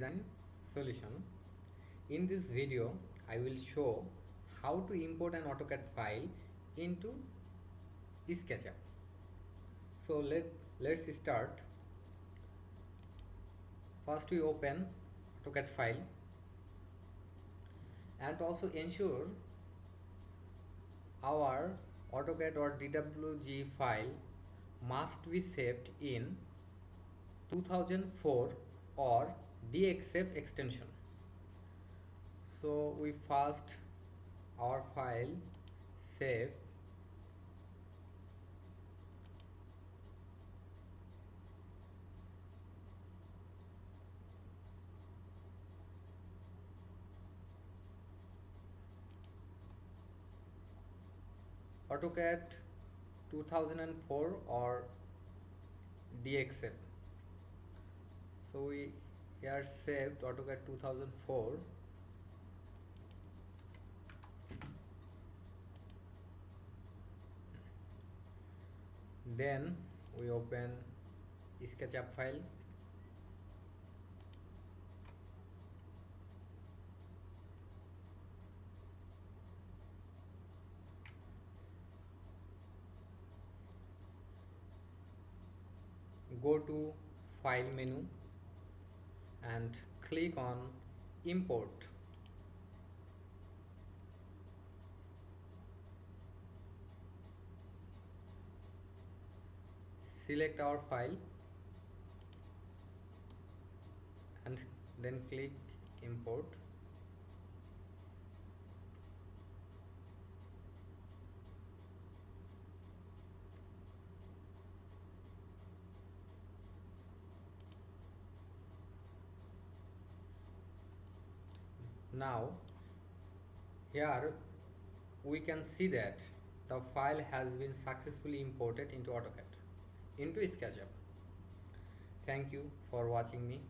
design solution. In this video I will show how to import an AutoCAD file into SketchUp. So let's start. First we open AutoCAD file and also ensure our AutoCAD or DWG file must be saved in 2004 or DXF extension. So we first our file save AutoCAD 2004 or DXF. So we here saved AutoCAD 2004. Then we open SketchUp file. Go to file menu and click on import. Select our file and then click import. Now here we can see that the file has been successfully imported into AutoCAD into SketchUp. Thank you for watching me.